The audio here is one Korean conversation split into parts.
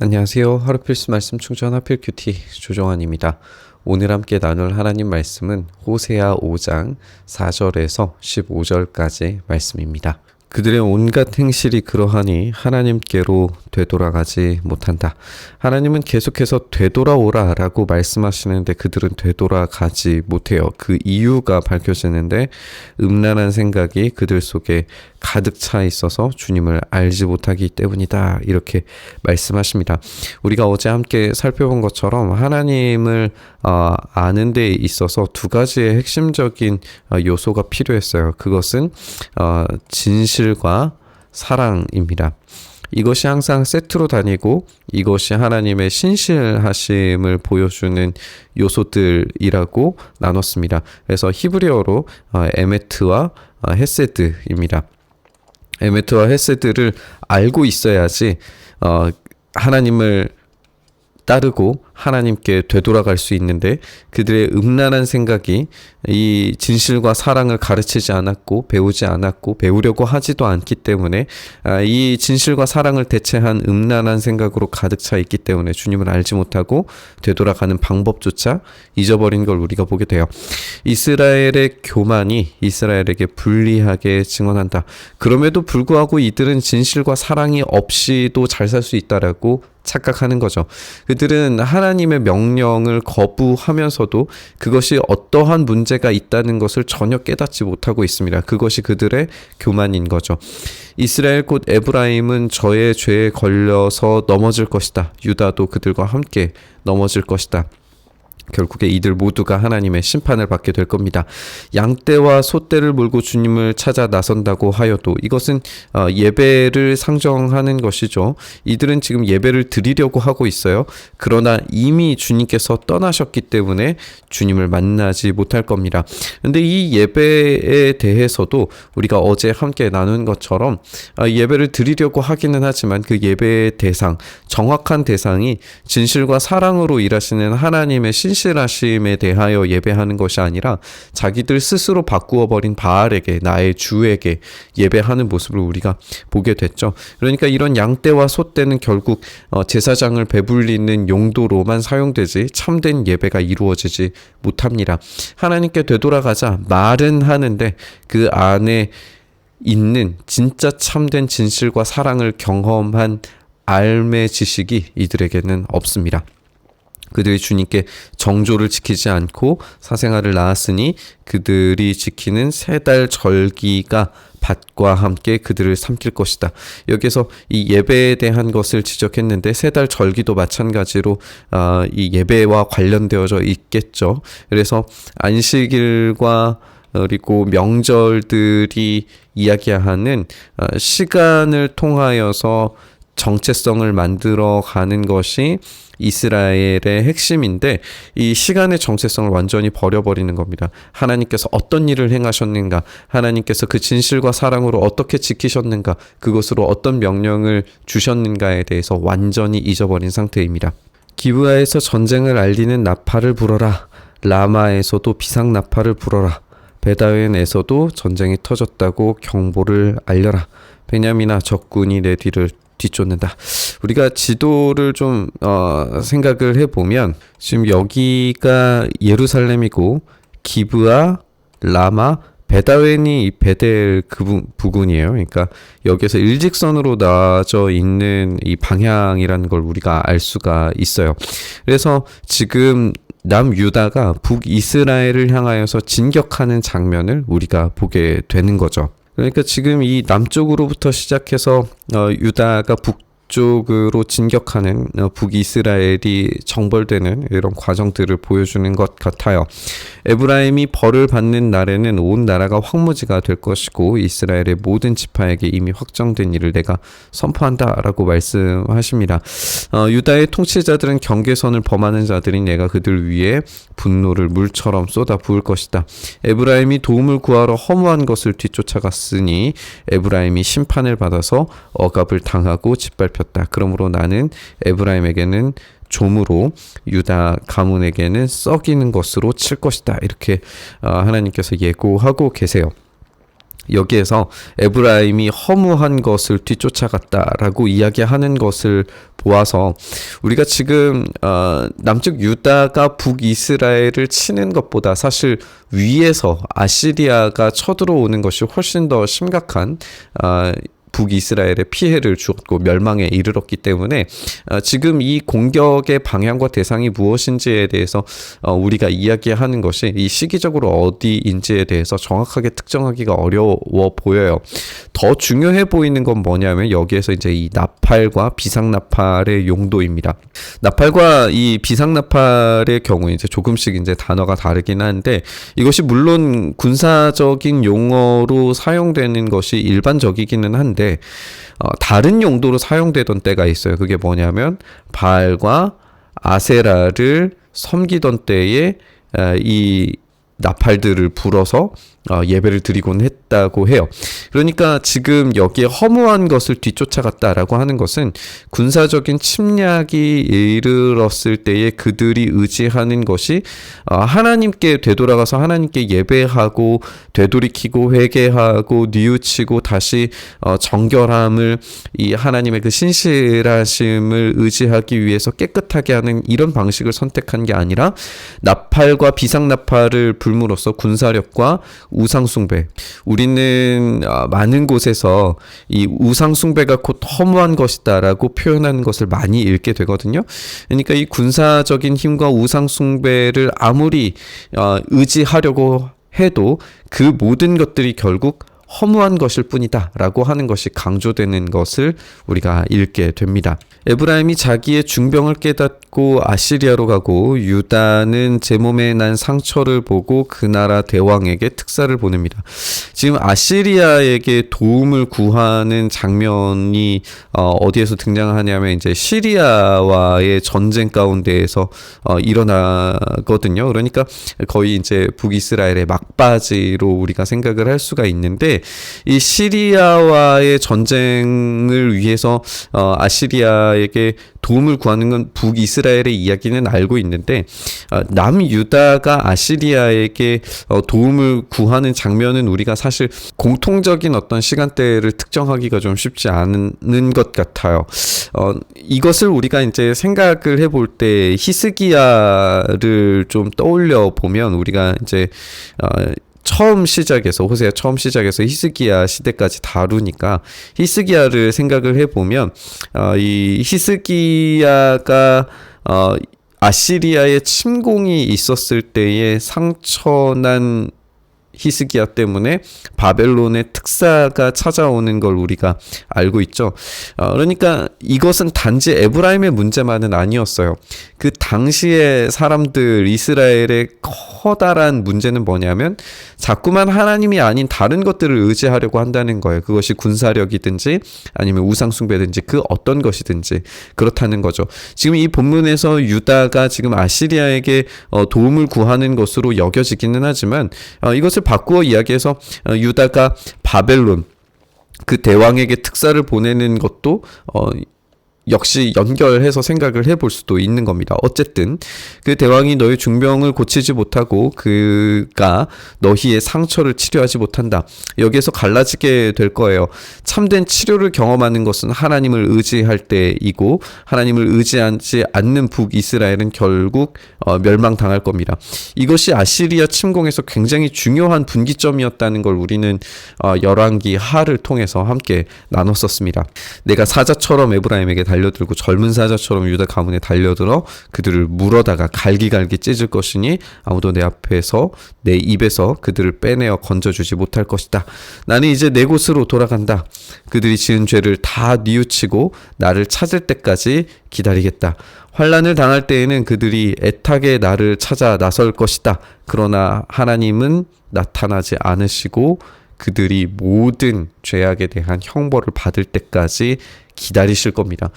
안녕하세요. 하루 필수 말씀 충전 하필 큐티 조정환입니다. 오늘 함께 나눌 하나님 말씀은 호세아 5장 4절에서 15절까지 말씀입니다. 그들의 온갖 행실이 그러하니 하나님께로 되돌아가지 못한다. 하나님은 계속해서 되돌아오라 라고 말씀하시는데 그들은 되돌아가지 못해요. 그 이유가 밝혀지는데 음란한 생각이 그들 속에 가득 차 있어서 주님을 알지 못하기 때문이다. 이렇게 말씀하십니다. 우리가 어제 함께 살펴본 것처럼 하나님을 아는 데 있어서 두 가지의 핵심적인 요소가 필요했어요. 그것은 진실과 사랑입니다. 이것이 항상 세트로 다니고 이것이 하나님의 신실하심을 보여주는 요소들이라고 나눴습니다. 그래서 히브리어로 에메트와 헤세드입니다. 에메트와 헤세드를 알고 있어야지 하나님을 따르고 하나님께 되돌아갈 수 있는데 그들의 음란한 생각이 이 진실과 사랑을 가르치지 않았고 배우지 않았고 배우려고 하지도 않기 때문에 이 진실과 사랑을 대체한 음란한 생각으로 가득 차 있기 때문에 주님을 알지 못하고 되돌아가는 방법조차 잊어버린 걸 우리가 보게 돼요. 이스라엘의 교만이 이스라엘에게 불리하게 증언한다. 그럼에도 불구하고 이들은 진실과 사랑이 없이도 잘 살 수 있다라고 착각하는 거죠. 그들은 하나님의 명령을 거부하면서도 그것이 어떠한 문제가 있다는 것을 전혀 깨닫지 못하고 있습니다. 그것이 그들의 교만인 거죠. 이스라엘 곧 에브라임은 저의 죄에 걸려서 넘어질 것이다. 유다도 그들과 함께 넘어질 것이다. 결국에 이들 모두가 하나님의 심판을 받게 될 겁니다. 양떼와 소떼를 몰고 주님을 찾아 나선다고 하여도 이것은 예배를 상정하는 것이죠. 이들은 지금 예배를 드리려고 하고 있어요. 그러나 이미 주님께서 떠나셨기 때문에 주님을 만나지 못할 겁니다. 그런데 이 예배에 대해서도 우리가 어제 함께 나눈 것처럼 예배를 드리려고 하기는 하지만 그 예배의 대상, 정확한 대상이 진실과 사랑으로 일하시는 하나님의 신실하심에 대하여 예배하는 것이 아니라 자기들 스스로 바꾸어 버린 바알에게, 나의 주에게 예배하는 모습을 우리가 보게 됐죠. 그러니까 이런 양떼와 소떼는 결국 제사장을 배불리는 용도로만 사용되지 참된 예배가 이루어지지 못합니다. 하나님께 되돌아가자 말은 하는데 그 안에 있는 진짜 참된 진실과 사랑을 경험한 알매 지식이 이들에게는 없습니다. 그들이 주님께 정조를 지키지 않고 사생활을 낳았으니 그들이 지키는 세 달 절기가 밭과 함께 그들을 삼킬 것이다. 여기서 이 예배에 대한 것을 지적했는데 세 달 절기도 마찬가지로 이 예배와 관련되어져 있겠죠. 그래서 안식일과 그리고 명절들이 이야기하는 시간을 통하여서 정체성을 만들어가는 것이 이스라엘의 핵심인데 이 시간의 정체성을 완전히 버려버리는 겁니다. 하나님께서 어떤 일을 행하셨는가, 하나님께서 그 진실과 사랑으로 어떻게 지키셨는가, 그것으로 어떤 명령을 주셨는가에 대해서 완전히 잊어버린 상태입니다. 기브아에서 전쟁을 알리는 나팔을 불어라. 라마에서도 비상 나팔을 불어라. 베다웬에서도 전쟁이 터졌다고 경보를 알려라. 베냐민아, 적군이 내 뒤를 뒤쫓는다. 우리가 지도를 좀 생각을 해보면 지금 여기가 예루살렘이고 기브아, 라마, 베다웬이 베델 그 부근이에요. 그러니까 여기서 일직선으로 나눠져 있는 이 방향이라는 걸 우리가 알 수가 있어요. 그래서 지금 남유다가 북이스라엘을 향하여서 진격하는 장면을 우리가 보게 되는 거죠. 그러니까 지금 이 남쪽으로부터 시작해서 유다가 북쪽으로 진격하는 북이스라엘이 정벌되는 이런 과정들을 보여주는 것 같아요. 에브라임이 벌을 받는 날에는 온 나라가 황무지가 될 것이고 이스라엘의 모든 지파에게 이미 확정된 일을 내가 선포한다라고 말씀하십니다. 유다의 통치자들은 경계선을 범하는 자들이 내가 그들 위에 분노를 물처럼 쏟아 부을 것이다. 에브라임이 도움을 구하러 허무한 것을 뒤쫓아갔으니 에브라임이 심판을 받아서 억압을 당하고 짓밟혔다. 그러므로 나는 에브라임에게는 좀으로 유다 가문에게는 썩이는 것으로 칠 것이다. 이렇게 하나님께서 예고하고 계세요. 여기에서 에브라임이 허무한 것을 뒤쫓아갔다라고 이야기하는 것을 보아서 우리가 지금 남쪽 유다가 북이스라엘을 치는 것보다 사실 위에서 아시리아가 쳐들어오는 것이 훨씬 더 심각한 북이스라엘에 피해를 주었고 멸망에 이르렀기 때문에 지금 이 공격의 방향과 대상이 무엇인지에 대해서 우리가 이야기하는 것이 이 시기적으로 어디인지에 대해서 정확하게 특정하기가 어려워 보여요. 더 중요해 보이는 건 뭐냐면 여기에서 이제 이 나팔과 비상나팔의 용도입니다. 나팔과 이 비상나팔의 경우 이제 조금씩 이제 단어가 다르긴 한데 이것이 물론 군사적인 용어로 사용되는 것이 일반적이기는 한데 다른 용도로 사용되던 때가 있어요. 그게 뭐냐면 바알과 아세라를 섬기던 때에 이 나팔들을 불어서 예배를 드리곤 했다고 해요. 그러니까 지금 여기에 허무한 것을 뒤쫓아갔다라고 하는 것은 군사적인 침략이 이르렀을 때에 그들이 의지하는 것이 하나님께 되돌아가서 하나님께 예배하고 되돌이키고 회개하고 뉘우치고 다시 정결함을 이 하나님의 그 신실하심을 의지하기 위해서 깨끗하게 하는 이런 방식을 선택한 게 아니라 나팔과 비상나팔을 불므로써 군사력과 우상숭배. 우리는 많은 곳에서 이 우상숭배가 곧 허무한 것이다라고 표현하는 것을 많이 읽게 되거든요. 그러니까 이 군사적인 힘과 우상숭배를 아무리 의지하려고 해도 그 모든 것들이 결국 허무한 것일 뿐이다 라고 하는 것이 강조되는 것을 우리가 읽게 됩니다. 에브라임이 자기의 중병을 깨닫고 아시리아로 가고 유다는 제 몸에 난 상처를 보고 그 나라 대왕에게 특사를 보냅니다. 지금 아시리아에게 도움을 구하는 장면이 어디에서 등장하냐면 이제 시리아와의 전쟁 가운데에서 일어나거든요. 그러니까 거의 이제 북이스라엘의 막바지로 우리가 생각을 할 수가 있는데 이 시리아와의 전쟁을 위해서 아시리아에게 도움을 구하는 건 북이스라엘의 이야기는 알고 있는데 남유다가 아시리아에게 도움을 구하는 장면은 우리가 사실 공통적인 어떤 시간대를 특정하기가 좀 쉽지 않은 것 같아요. 이것을 우리가 이제 생각을 해볼 때 히스기야를 좀 떠올려 보면 우리가 이제 호세아 처음 시작에서 히스기야 시대까지 다루니까 히스기야를 생각을 해보면 이 히스기야가 아시리아의 침공이 있었을 때의 상처난 히스기야 때문에 바벨론의 특사가 찾아오는 걸 우리가 알고 있죠. 그러니까 이것은 단지 에브라임의 문제만은 아니었어요. 그 당시의 사람들 이스라엘의 커다란 문제는 뭐냐면 자꾸만 하나님이 아닌 다른 것들을 의지하려고 한다는 거예요. 그것이 군사력이든지 아니면 우상숭배든지 그 어떤 것이든지 그렇다는 거죠. 지금 이 본문에서 유다가 지금 아시리아에게 도움을 구하는 것으로 여겨지기는 하지만 이것을 바꾸어 이야기해서 유다가 바벨론 그 대왕에게 특사를 보내는 것도 역시 연결해서 생각을 해볼 수도 있는 겁니다. 어쨌든 그 대왕이 너희 중병을 고치지 못하고 그가 너희의 상처를 치료하지 못한다. 여기에서 갈라지게 될 거예요. 참된 치료를 경험하는 것은 하나님을 의지할 때이고 하나님을 의지하지 않는 북이스라엘은 결국 멸망당할 겁니다. 이것이 아시리아 침공에서 굉장히 중요한 분기점이었다는 걸 우리는 열왕기 하를 통해서 함께 나눴었습니다. 내가 사자처럼 에브라임에게 달려들고 젊은 사자처럼 유다 가문에 달려들어 그들을 물어다가 갈기갈기 찢을 것이니 아무도 내 앞에서 내 입에서 그들을 빼내어 건져주지 못할 것이다. 나는 이제 내 곳으로 돌아간다. 그들이 지은 죄를 다 뉘우치고 나를 찾을 때까지 기다리겠다. 환난을 당할 때에는 그들이 애타게 나를 찾아 나설 것이다. 그러나 하나님은 나타나지 않으시고 그들이 모든 죄악에 대한 형벌을 받을 때까지 기다리실 겁니다.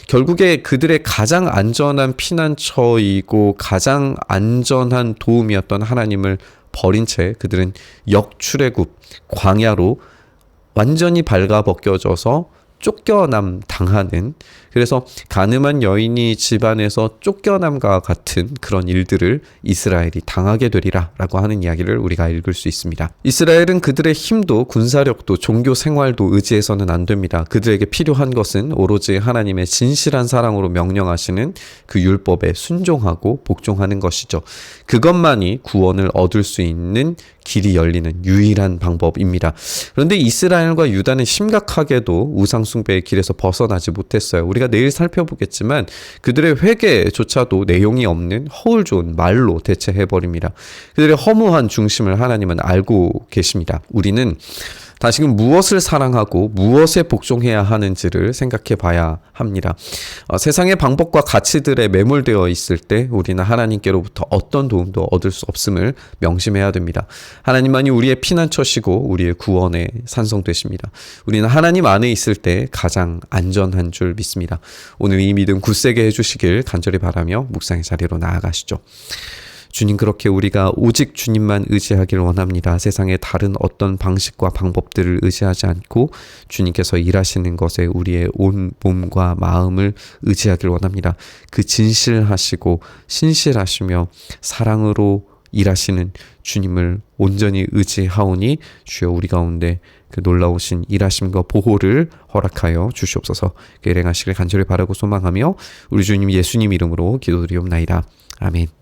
결국에 그들의 가장 안전한 피난처이고 가장 안전한 도움이었던 하나님을 버린 채 그들은 역출애굽 광야로 완전히 발가벗겨져서 쫓겨남 당하는, 그래서 가늠한 여인이 집안에서 쫓겨남과 같은 그런 일들을 이스라엘이 당하게 되리라 라고 하는 이야기를 우리가 읽을 수 있습니다. 이스라엘은 그들의 힘도 군사력도 종교 생활도 의지해서는 안 됩니다. 그들에게 필요한 것은 오로지 하나님의 진실한 사랑으로 명령하시는 그 율법에 순종하고 복종하는 것이죠. 그것만이 구원을 얻을 수 있는 길이 열리는 유일한 방법입니다. 그런데 이스라엘과 유다는 심각하게도 우상숭배의 길에서 벗어나지 못했어요. 우리가 내일 살펴보겠지만 그들의 회개조차도 내용이 없는 허울 좋은 말로 대체해버립니다. 그들의 허무한 중심을 하나님은 알고 계십니다. 우리는 다시금 무엇을 사랑하고 무엇에 복종해야 하는지를 생각해 봐야 합니다. 세상의 방법과 가치들에 매몰되어 있을 때 우리는 하나님께로부터 어떤 도움도 얻을 수 없음을 명심해야 됩니다. 하나님만이 우리의 피난처시고 우리의 구원의 산성 되십니다. 우리는 하나님 안에 있을 때 가장 안전한 줄 믿습니다. 오늘 이 믿음 굳세게 해주시길 간절히 바라며 묵상의 자리로 나아가시죠. 주님, 그렇게 우리가 오직 주님만 의지하길 원합니다. 세상의 다른 어떤 방식과 방법들을 의지하지 않고 주님께서 일하시는 것에 우리의 온 몸과 마음을 의지하길 원합니다. 그 진실하시고 신실하시며 사랑으로 일하시는 주님을 온전히 의지하오니 주여 우리 가운데 그 놀라우신 일하심과 보호를 허락하여 주시옵소서. 일행하시길 간절히 바라고 소망하며 우리 주님 예수님 이름으로 기도드리옵나이다. 아멘.